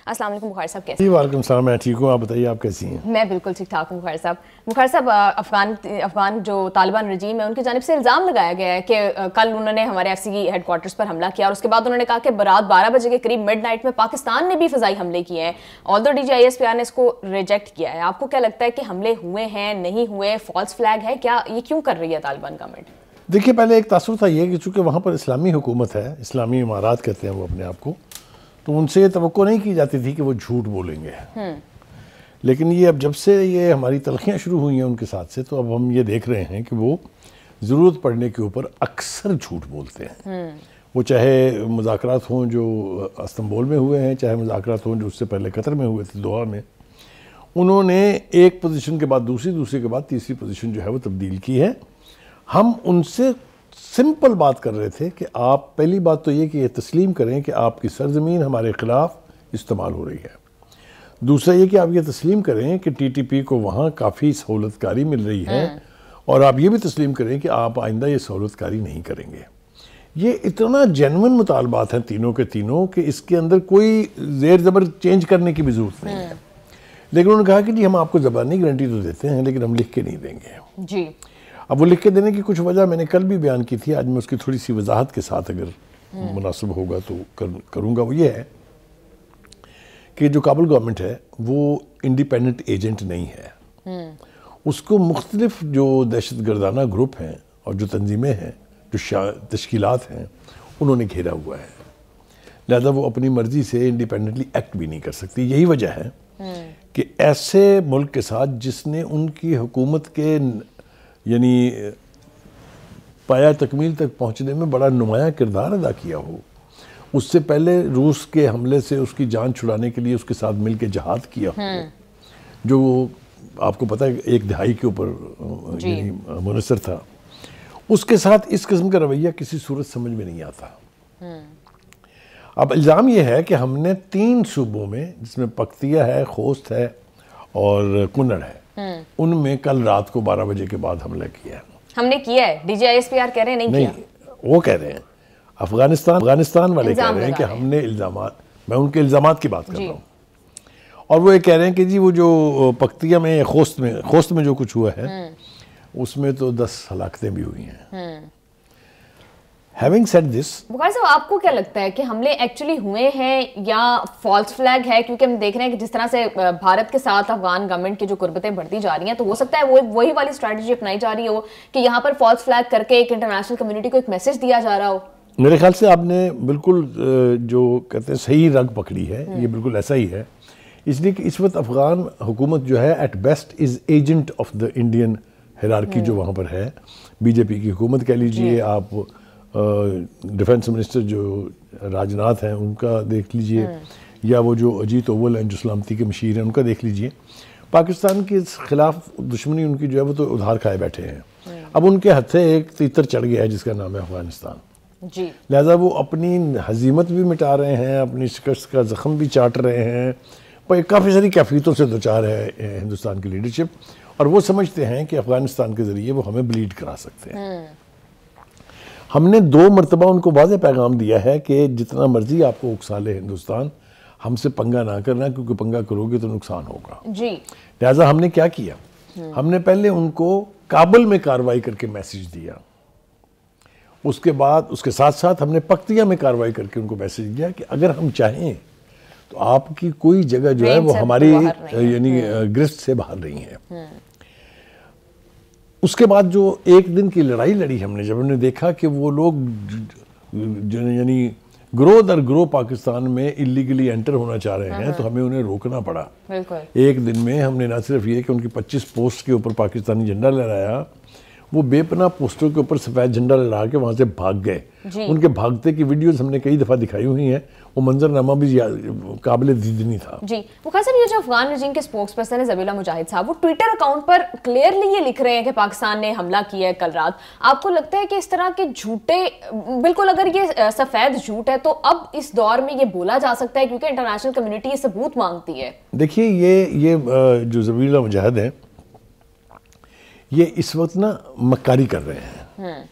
السلام علیکم بخاری صاحب، کیسے جی وعلیکم السلام، میں ٹھیک ہوں، آپ بتائیے آپ کیسی ہیں؟ میں بالکل ٹھیک ٹھاک ہوں بخاری صاحب۔ بخاری صاحب، افغان جو طالبان رجیم ہے ان کی جانب سے الزام لگایا گیا ہے کہ کل انہوں نے ہمارے ایف سی ہیڈ کوارٹرز پر حملہ کیا اور اس کے بعد انہوں نے کہا کہ رات 12 بجے کے قریب مڈ نائٹ میں پاکستان نے بھی فضائی حملے کیے ہیں، آلدو D G I S P R نے اس کو ریجیکٹ کیا ہے۔ آپ کو کیا لگتا ہے کہ حملے ہوئے ہیں، نہیں ہوئے، فالس فلیگ ہے کیا؟ یہ کیوں کر رہی ہے طالبان گورنمنٹ؟ دیکھیے پہلے ایک تاثر تھا یہ کہ چونکہ وہاں پر اسلامی حکومت ہے، اسلامی امارات کہتے ہیں وہ اپنے آپ کو، تو ان سے یہ توقع نہیں کی جاتی تھی کہ وہ جھوٹ بولیں گے۔ لیکن یہ اب جب سے یہ ہماری تلخیاں شروع ہوئی ہیں ان کے ساتھ سے، تو اب ہم یہ دیکھ رہے ہیں کہ وہ ضرورت پڑنے کے اوپر اکثر جھوٹ بولتے ہیں۔ وہ چاہے مذاکرات ہوں جو استنبول میں ہوئے ہیں، چاہے مذاکرات ہوں جو اس سے پہلے قطر میں ہوئے تھے، دوحہ میں، انہوں نے ایک پوزیشن کے بعد دوسری کے بعد تیسری پوزیشن جو ہے وہ تبدیل کی ہے۔ ہم ان سے سمپل بات کر رہے تھے کہ آپ پہلی بات تو یہ کہ یہ تسلیم کریں کہ آپ کی سرزمین ہمارے خلاف استعمال ہو رہی ہے۔ دوسرا یہ کہ آپ یہ تسلیم کریں کہ ٹی ٹی پی کو وہاں کافی سہولت کاری مل رہی ہے، اور آپ یہ بھی تسلیم کریں کہ آپ آئندہ یہ سہولت کاری نہیں کریں گے۔ یہ اتنا جینوئن مطالبات ہیں تینوں کے تینوں کہ اس کے اندر کوئی زیر زبر چینج کرنے کی بھی ضرورت نہیں ہے۔ لیکن انہوں نے کہا کہ جی ہم آپ کو زبانی گارنٹی تو دیتے ہیں لیکن ہم لکھ کے نہیں دیں گے۔ جی اب وہ لکھ کے دینے کی کچھ وجہ میں نے کل بھی بیان کی تھی، آج میں اس کی تھوڑی سی وضاحت کے ساتھ اگر مناسب ہوگا تو کروں گا۔ وہ یہ ہے کہ جو کابل گورنمنٹ ہے وہ انڈیپینڈنٹ ایجنٹ نہیں ہے، اس کو مختلف جو دہشت گردانہ گروپ ہیں اور جو تنظیمیں ہیں، جو تشکیلات ہیں، انہوں نے گھیرا ہوا ہے، لہذا وہ اپنی مرضی سے انڈیپینڈنٹلی ایکٹ بھی نہیں کر سکتی۔ یہی وجہ ہے کہ ایسے ملک کے ساتھ جس نے ان کی حکومت کے یعنی پایہ تکمیل تک پہنچنے میں بڑا نمایاں کردار ادا کیا ہو، اس سے پہلے روس کے حملے سے اس کی جان چھڑانے کے لیے اس کے ساتھ مل کے جہاد کیا ہو، جو آپ کو پتہ ہے ایک دہائی کے اوپر یعنی منحصر تھا، اس کے ساتھ اس قسم کا رویہ کسی صورت سمجھ میں نہیں آتا۔ اب الزام یہ ہے کہ ہم نے 3 صوبوں میں، جس میں پکتیہ ہے، خوست ہے اور کنڑ ہے، ان میں کل رات کو 12 بجے کے بعد حملہ کیا ہے۔ ہم نے کیا ہے، D G I S P R کہہ رہے ہیں نہیں کیا، وہ کہہ رہے ہیں، افغانستان والے کہہ رہے ہیں کہ ہم نے الزامات، میں ان کے الزامات کی بات کر رہا ہوں، اور وہ یہ کہہ رہے ہیں کہ جی وہ جو پکتیہ میں خوست میں جو کچھ ہوا ہے اس میں تو 10 ہلاکتیں بھی ہوئی ہیں۔ Having said this، بخاری صاحب آپ کو کیا لگتا ہے کہ حملے ایکچولی ہوئے ہیں یا فالس فلیگ ہے؟ کیونکہ ہم دیکھ رہے ہیں کہ جس طرح سے بھارت کے ساتھ افغان گورنمنٹ کی جو قربتیں بڑھتی جا رہی ہیں، تو ہو سکتا ہے وہی والی اسٹریٹجی اپنائی جا رہی ہو کہ یہاں پر فالس فلیگ کر کے ایک انٹرنیشنل کمیونٹی کو ایک میسج دیا جا رہا ہو۔ میرے خیال سے آپ نے بالکل جو کہتے ہیں صحیح رنگ پکڑی ہے، یہ بالکل ایسا ہی ہے، اس لیے کہ اس وقت افغان حکومت جو ہے at best is agent of the Indian hierarchy جو وہاں پر ہے، بی جے پی کی حکومت کہہ لیجئے، آپ ڈیفنس منسٹر جو راجناتھ ہیں ان کا دیکھ لیجئے، یا وہ جو اجیت اوول ہیں جو سلامتی کے مشیر ہیں ان کا دیکھ لیجئے، پاکستان کے خلاف دشمنی ان کی جو ہے وہ تو ادھار کھائے بیٹھے ہیں۔ اب ان کے ہتھے ایک تیتر چڑھ گیا ہے جس کا نام ہے افغانستان، لہذا وہ اپنی ہزیمت بھی مٹا رہے ہیں، اپنی شکست کا زخم بھی چاٹ رہے ہیں، پر کافی ساری کیفیتوں سے دوچار ہے ہندوستان کی لیڈرشپ، اور وہ سمجھتے ہیں کہ افغانستان کے ذریعے وہ ہمیں بلیڈ کرا سکتے ہیں۔ ہم نے 2 مرتبہ ان کو واضح پیغام دیا ہے کہ جتنا مرضی آپ کو اکسا لے ہندوستان، ہم سے پنگا نہ کرنا، کیونکہ پنگا کرو گے تو نقصان ہوگا۔ لہٰذا ہم نے کیا کیا، ہم نے پہلے ان کو کابل میں کارروائی کر کے میسج دیا، اس کے بعد اس کے ساتھ ساتھ ہم نے پکتیہ میں کارروائی کر کے ان کو میسج دیا کہ اگر ہم چاہیں تو آپ کی کوئی جگہ جو ہے وہ ہماری یعنی گرفت سے باہر نہیں ہے۔ اس کے بعد جو ایک دن کی لڑائی لڑی ہم نے، جب ہم نے دیکھا کہ وہ لوگ یعنی گروہ در گروہ پاکستان میں اللیگلی انٹر ہونا چاہ رہے ہیں، تو ہمیں انہیں روکنا پڑا۔ ایک دن میں ہم نے نہ صرف یہ کہ ان کی 25 پوسٹ کے اوپر پاکستانی جھنڈا لہرایا، وہ بے پناہ پوسٹوں کے اوپر سفید جھنڈا لہرا کے وہاں سے بھاگ گئے۔ ان کے بھاگتے کی ویڈیوز ہم نے کئی دفعہ دکھائی ہوئی ہیں، وہ منظرنامہ بھی قابل دید نہیں تھا۔ جی بخاری صاحب، یہ جو افغان رجیم کے سپوکس پرسن ہے ذبیح اللہ مجاہد صاحب، وہ ٹویٹر اکاؤنٹ پر کلیئرلی یہ لکھ رہے ہیں کہ پاکستان نے حملہ کیا ہے کل رات۔ آپ کو لگتا ہے کہ اس طرح کے جھوٹے، بالکل اگر یہ سفید جھوٹ ہے تو اب اس دور میں یہ بولا جا سکتا ہے کیونکہ انٹرنیشنل کمیونٹی یہ ثبوت مانگتی ہے؟ دیکھیے یہ جو ذبیح اللہ مجاہد ہیں، یہ اس وقت نا مکاری کر رہے ہیں،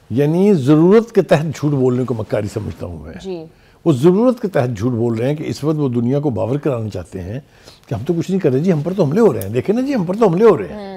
یعنی ضرورت کے تحت جھوٹ بولنے کو مکاری سمجھتا ہوں میں۔ وہ ضرورت کے تحت جھوٹ بول رہے ہیں کہ اس وقت وہ دنیا کو باور کرانا چاہتے ہیں کہ ہم تو کچھ نہیں کر رہے جی، ہم پر تو حملے ہو رہے ہیں، دیکھیں نا جی ہم پر تو حملے ہو رہے ہیں.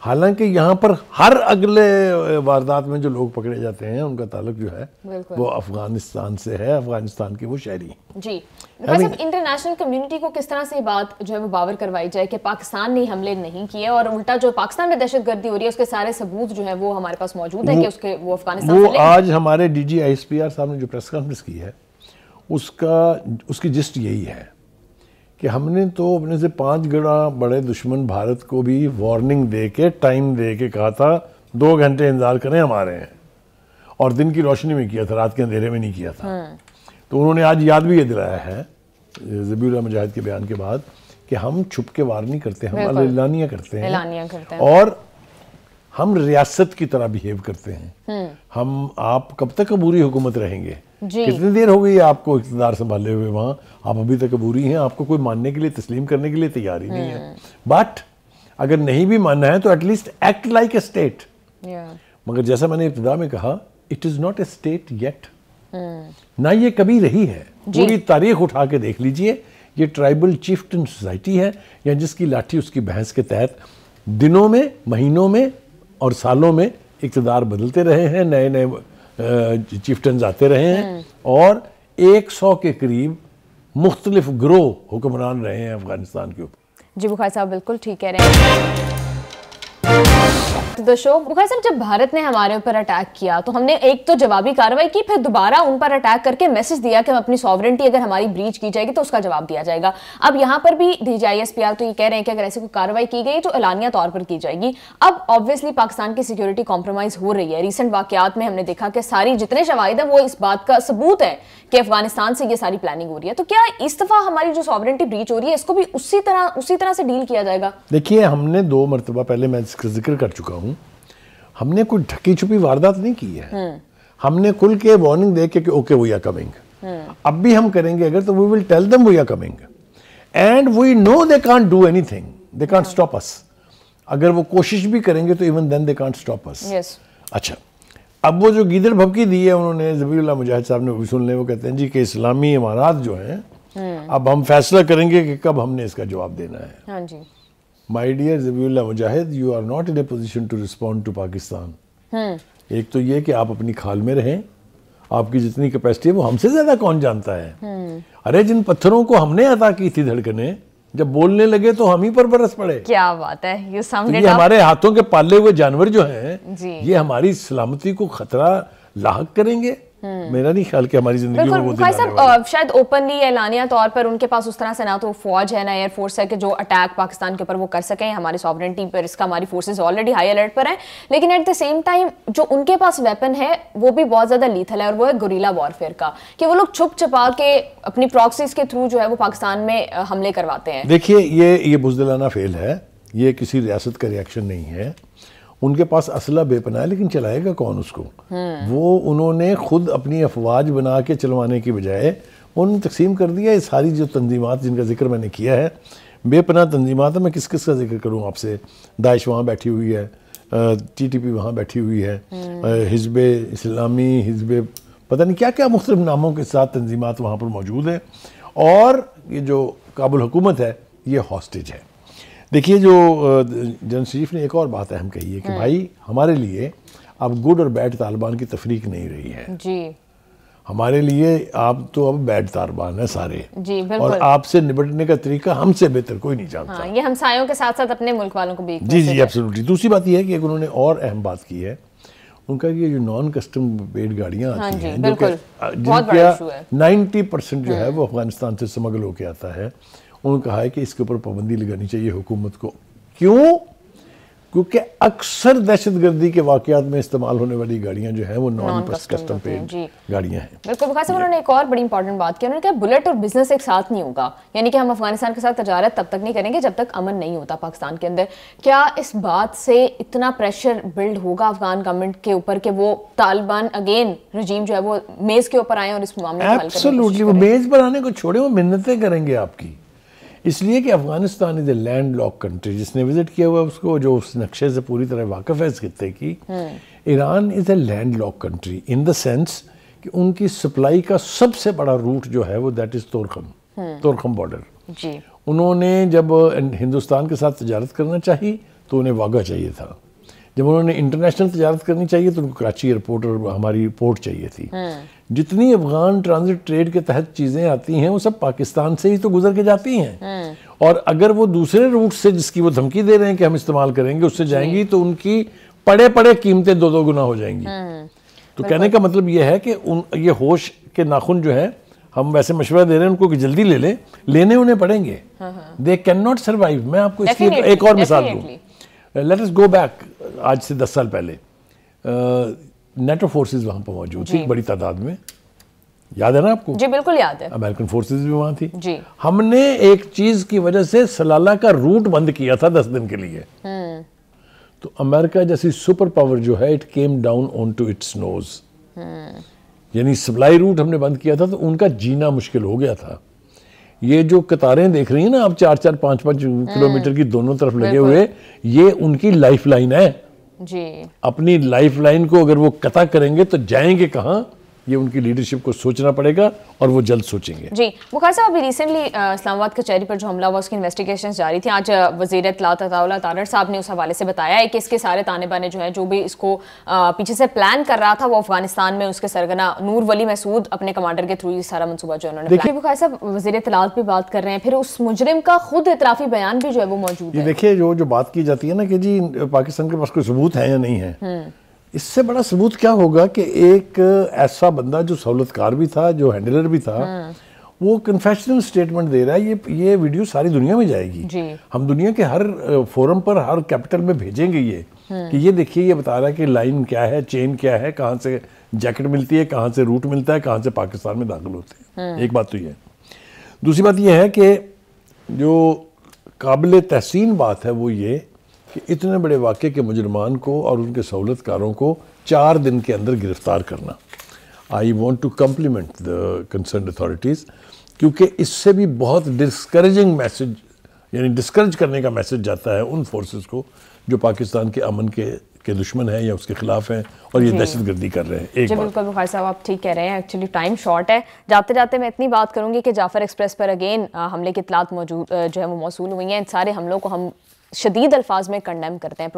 حالانکہ یہاں پر ہر اگلے واردات میں جو لوگ پکڑے جاتے ہیں ان کا تعلق جو ہے وہ افغانستان سے ہے، افغانستان کے وہ شہری. جی انٹرنیشنل کمیونٹی کو کس طرح سے بات جو ہے وہ باور کروائی جائے کہ پاکستان نے حملے نہیں کیے، اور الٹا جو پاکستان میں دہشت گردی ہو رہی ہے اس کے سارے ثبوت جو ہے وہ ہمارے پاس موجود ہیں کہ اس کے وہ افغانستان سے لیں. آج ہمارے ڈی جی ISPR صاحب نے جو پریس کانفرنس کی ہے اس کی جسٹ یہی ہے کہ ہم نے تو اپنے سے 5 گنا بڑے دشمن بھارت کو بھی وارننگ دے کے ٹائم دے کے کہا تھا 2 گھنٹے انتظار کریں ہمارے ہیں، اور دن کی روشنی میں کیا تھا، رات کے اندھیرے میں نہیں کیا تھا. تو انہوں نے آج یاد بھی یہ دلایا ہے ذبیح اللہ مجاہد کے بیان کے بعد کہ ہم چھپ کے وار نہیں کرتے، ہم اعلانیہ کرتے ہیں، اور ہم ریاست کی طرح بیہیو کرتے ہیں. ہم آپ کب تک عبوری حکومت رہیں گے؟ کتنی دیر ہو گئی ہے آپ کو اقتدار سنبھالے ہوئے وہاں؟ آپ ابھی تک عبوری ہیں، آپ کو کوئی ماننے کے لیے تسلیم کرنے کے لیے تیار ہی نہیں ہے. بٹ اگر نہیں بھی ماننا ہے تو at least act like a state. مگر جیسا میں نے ابتدا میں کہا it is not a state yet, نہ یہ کبھی رہی ہے. پوری تاریخ اٹھا کے دیکھ لیجئے، یہ ٹرائبل چیفٹن سوسائٹی ہے، یا جس کی لاٹھی اس کی بھینس کے تحت دنوں میں، مہینوں میں اور سالوں میں اقتدار بدلتے رہے ہیں، نئے نئے چیفٹنز آتے رہے ہیں، اور 100 کے قریب مختلف گروہ حکمران رہے ہیں افغانستان کے اوپر. جی بخاری صاحب بالکل ٹھیک کہہ رہے ہیں. بخاری صاحب جب بھارت نے ہمارے اوپر اٹیک کیا تو ہم نے ایک تو جوابی کارروائی کی، پھر دوبارہ ان پر اٹیک کر کے میسج دیا کہ ہم اپنی سوورنٹی اگر ہماری بریچ کی جائے گی تو اس کا جواب دیا جائے گا. اب یہاں پر بھی DGISPR تو یہ کہہ رہے ہیں کہ اگر ایسی کوئی کارروائی کی گئی تو اعلانیہ طور پر کی جائے گی. اب آبویسلی پاکستان کی سیکیورٹی کمپرومائز ہو رہی ہے. ریسنٹ واقعات میں ہم نے دیکھا کہ ساری جتنے شواہد ہیں وہ اس بات کا ثبوت ہے کہ افغانستان سے یہ ساری پلاننگ ہو رہی ہے. تو کیا اس دفعہ ہماری جو سوورنٹی بریچ ہو رہی ہے اس کو بھی اسی طرح سے ڈیل کیا جائے گا؟ دیکھیے ہم نے 2 مرتبہ پہلے میں اس کا ذکر کر چکا ہوں، ہم نے کوئی ڈھکی چھپی واردات نہیں کی ہے. ہم نے کھل کے وارننگ دے کے کہ اوکے وی آر کمنگ. اب بھی ہم کریں گے اگر تو وی will tell them we are coming, and we know they can't do any thing, they can't stop اس. اگر وہ کوشش بھی کریں گے تو even then they can't stop اس. اچھا اب وہ جو گیدڑ بھبکی دی ہے انہوں نے، ذبیح اللہ مجاہد صاحب نے وہ سن لیں، وہ کہتے ہیں جی کہ اسلامی امارات جو ہیں اب ہم فیصلہ کریں گے کہ کب ہم نے اس کا جواب دینا ہے. ہاں جی My dear Zabih Allah Mujahid, you are not in a position to respond to Pakistan. ایک تو یہ کہ آپ اپنی کھال میں رہیں، آپ کی جتنی کیپیسٹی ہے وہ ہم سے زیادہ کون جانتا ہے. ارے جن پتھروں کو ہم نے عطا کی تھی دھڑکنیں، جب بولنے لگے تو ہم ہی پر برس پڑے. کیا بات ہے. یہ ہمارے ہاتھوں کے پالے ہوئے جانور جو ہیں یہ ہماری سلامتی کو خطرہ لاحق کریں گے. میرا نہیں خیال کہ ہماری زندگی میں وہ دن آنے والا ہے. شاید اوپنلی اعلانیہ طور پر ان کے پاس اس طرح سے نہ تو فوج ہے نہ ایئر فورس ہے کہ جو اٹیک پاکستان کے اوپر وہ کر سکیں. ہماری سوورنٹی پر اس کا ہماری فورسز آلریڈی ہائی الرٹ پر ہیں، لیکن ایٹ دا سیم ٹائم جو ان کے پاس ویپن ہے وہ بھی بہت زیادہ لیتھل ہے، اور وہ ہے گوریلا وارفیئر کا، کہ وہ لوگ چھپ چھپا کے اپنی پراکسیز کے تھرو جو ہے وہ پاکستان میں حملے کرواتے ہیں. دیکھیے یہ بزدلانہ فعل ہے، یہ کسی ریاست کا ریاکشن نہیں ہے. ان کے پاس اسلحہ بے پناہ ہے، لیکن چلائے گا کون اس کو؟ وہ انہوں نے خود اپنی افواج بنا کے چلوانے کی بجائے انہوں نے تقسیم کر دیا. یہ ساری جو تنظیمات جن کا ذکر میں نے کیا ہے بے پناہ تنظیمات ہیں. میں کس کا ذکر کروں آپ سے؟ داعش وہاں بیٹھی ہوئی ہے، TTP وہاں بیٹھی ہوئی ہے، حزب اسلامی، حزب پتہ نہیں کیا کیا مختلف ناموں کے ساتھ تنظیمات وہاں پر موجود ہیں. اور یہ جو کابل حکومت ہے یہ ہاسٹیج ہے. دیکھیے جو جنرل شریف نے ایک اور بات اہم کہی ہے کہ بھائی ہمارے لیے اب گڈ اور بیڈ طالبان کی تفریق نہیں رہی ہے. جی ہمارے لیے آپ تو اب بیڈ طالبان ہیں سارے. جی بالکل. اور آپ سے نبٹنے کا طریقہ ہم سے بہتر کوئی نہیں جانتا. یہ ہمسایوں کے ساتھ ساتھ اپنے ملک والوں کو بھی. جی ایبسولوٹلی. دوسری بات یہ ہے کہ ایک انہوں نے اور اہم بات کی ہے، ان کا یہ جو نان کسٹم پیڈ گاڑیاں آتی ہیں جو کہ جن کا 90% جو ہے وہ افغانستان سے سمگل ہو کے آتا ہے، انہوں نے کہا ہے کہ اس کے اوپر پابندی لگانی چاہیے حکومت کو. کیوں؟ کیونکہ اکثر دہشت گردی کے واقعات میں استعمال ہونے والی گاڑیاں جو ہیں وہ نان کسٹم پیڈ گاڑیاں ہیں. بالکل. بخاری صاحب انہوں نے ایک اور بڑی امپورٹنٹ بات کی، انہوں نے کہا بلٹ اور بزنس ایک ساتھ نہیں ہوگا، یعنی کہ ہم افغانستان کے ساتھ تجارت تب تک نہیں کریں گے جب تک امن نہیں ہوتا پاکستان کے اندر. کیا اس بات سے اتنا پریشر بلڈ ہوگا افغان گورنمنٹ کے اوپر کہ وہ طالبان اگین رجیم جو ہے وہ میز کے اوپر آئیں اور اس معاملے کو حل کرنے کی کوشش کریں؟ ایبسولوٹلی. وہ میز پر آنے کو چھوڑے، وہ منتیں کریں گے آپ کی. اس لیے کہ افغانستان از اے لینڈ لاک کنٹری. جس نے وزٹ کیا ہوا اس کو جو اس نقشے سے پوری طرح واقف ہے اس خطے کی، Iran is a land lock country in the sense کہ ان کی سپلائی کا سب سے بڑا روٹ جو ہے وہ دیٹ از تورخم بارڈر. جی انہوں نے جب ہندوستان کے ساتھ تجارت کرنا چاہی تو انہیں واگا چاہیے تھا. جب انہوں نے انٹرنیشنل تجارت کرنی چاہیے تو ان کو کراچی ایئرپورٹ اور ہماری پورٹ چاہیے تھی. جتنی افغان ٹرانزٹ ٹریڈ کے تحت چیزیں آتی ہیں وہ سب پاکستان سے ہی تو گزر کے جاتی ہیں, اور اگر وہ دوسرے روٹ سے جس کی وہ دھمکی دے رہے ہیں کہ ہم استعمال کریں گے اس سے جائیں گی تو ان کی پڑے قیمتیں 2 گنا ہو جائیں گی. تو کہنے کا مطلب یہ ہے کہ یہ ہوش کے ناخن جو ہے, ہم ویسے مشورہ دے رہے ہیں ان کو کہ جلدی لے لیں, لینے انہیں پڑیں گے. They can not survive. میں آپ کو اس کی ایک اور مثال دوں. لیٹ اس گو بیک, آج سے 10 سال پہلے نیٹو فورسز وہاں پہ موجود تھی بڑی تعداد میں, یاد ہے نا آپ کو؟ جی بالکل یاد ہے. امریکن فورسز بھی وہاں تھی. جی ہم نے ایک چیز کی وجہ سے سلالہ کا روٹ بند کیا تھا 10 دن کے لیے. تو امریکہ جیسی سپر پاور جو ہے it came down on to its knees. یعنی سپلائی روٹ ہم نے بند کیا تھا تو ان کا جینا مشکل ہو گیا تھا. یہ جو قطاریں دیکھ رہی ہیں نا آپ 4-4 5-5 کلومیٹر کی دونوں طرف لگے ہوئے, یہ ان کی لائف لائن ہے. جی اپنی لائف لائن کو اگر وہ قطع کریں گے تو جائیں گے کہاں, یہ ان کی لیڈرشپ کو سوچنا پڑے گا اور وہ جلد سوچیں گے. جی بخار صاحب, ابھی ریسنٹلی اسلام آباد کچہری پر جو حملہ ہوا اس کی انویسٹیگیشنز جاری تھیں. آج وزیر اطلاعات عطاءاللہ تارڑ صاحب نے اس حوالے سے بتایا ہے کہ اس کے سارے تانے بانے جو ہیں, جو بھی اس کو پیچھے سے پلان کر رہا تھا وہ افغانستان میں اس کے سرگنا نور ولی مسعود اپنے کمانڈر کے تھرو یہ سارا منصوبہ جو انہوں نے پلان. بخار صاحب وزیر اطلاعات بھی بات کر رہے ہیں, پھر اس مجرم کا خود اعترافی بیان بھی جو ہے وہ موجود ہے. یہ دیکھیے جو بات کی جاتی ہے نا کہ جی پاکستان کے پاس کوئی ثبوت ہے یا نہیں ہے, اس سے بڑا ثبوت کیا ہوگا کہ ایک ایسا بندہ جو سہولت کار بھی تھا, جو ہینڈلر بھی تھا, وہ کنفیشنل سٹیٹمنٹ دے رہا ہے. یہ ویڈیو ساری دنیا میں جائے گی. ہم دنیا کے ہر فورم پر, ہر کیپٹل میں بھیجیں گے یہ کہ یہ دیکھیے یہ بتا رہا ہے کہ لائن کیا ہے, چین کیا ہے, کہاں سے جیکٹ ملتی ہے, کہاں سے روٹ ملتا ہے, کہاں سے پاکستان میں داخل ہوتے ہیں. ایک بات تو یہ ہے. دوسری بات یہ ہے کہ جو قابل تحسین بات ہے وہ یہ کہ اتنے بڑے واقعے کے مجرمان کو اور ان کے سہولت کاروں کو 4 دن کے اندر گرفتار کرنا. I want two complement the concerned authorities, کیونکہ اس سے بھی بہت ڈسکریجنگ میسج, یعنی ڈسکریج کرنے کا میسج جاتا ہے ان فورسز کو جو پاکستان کے امن کے دشمن ہیں یا اس کے خلاف ہیں اور یہ دہشت گردی کر رہے ہیں. جی بالکل بخار صاحب آپ ٹھیک کہہ رہے ہیں. ایکچولی ٹائم شارٹ ہے. جاتے جاتے میں اتنی بات کروں گی کہ جعفر ایکسپریس پر اگین حملے کی اطلاعات موجود جو ہے وہ موصول ہوئی ہیں. ان سارے حملوں کو ہم شدید الفاظ میں کنڈیم کرتے ہیں.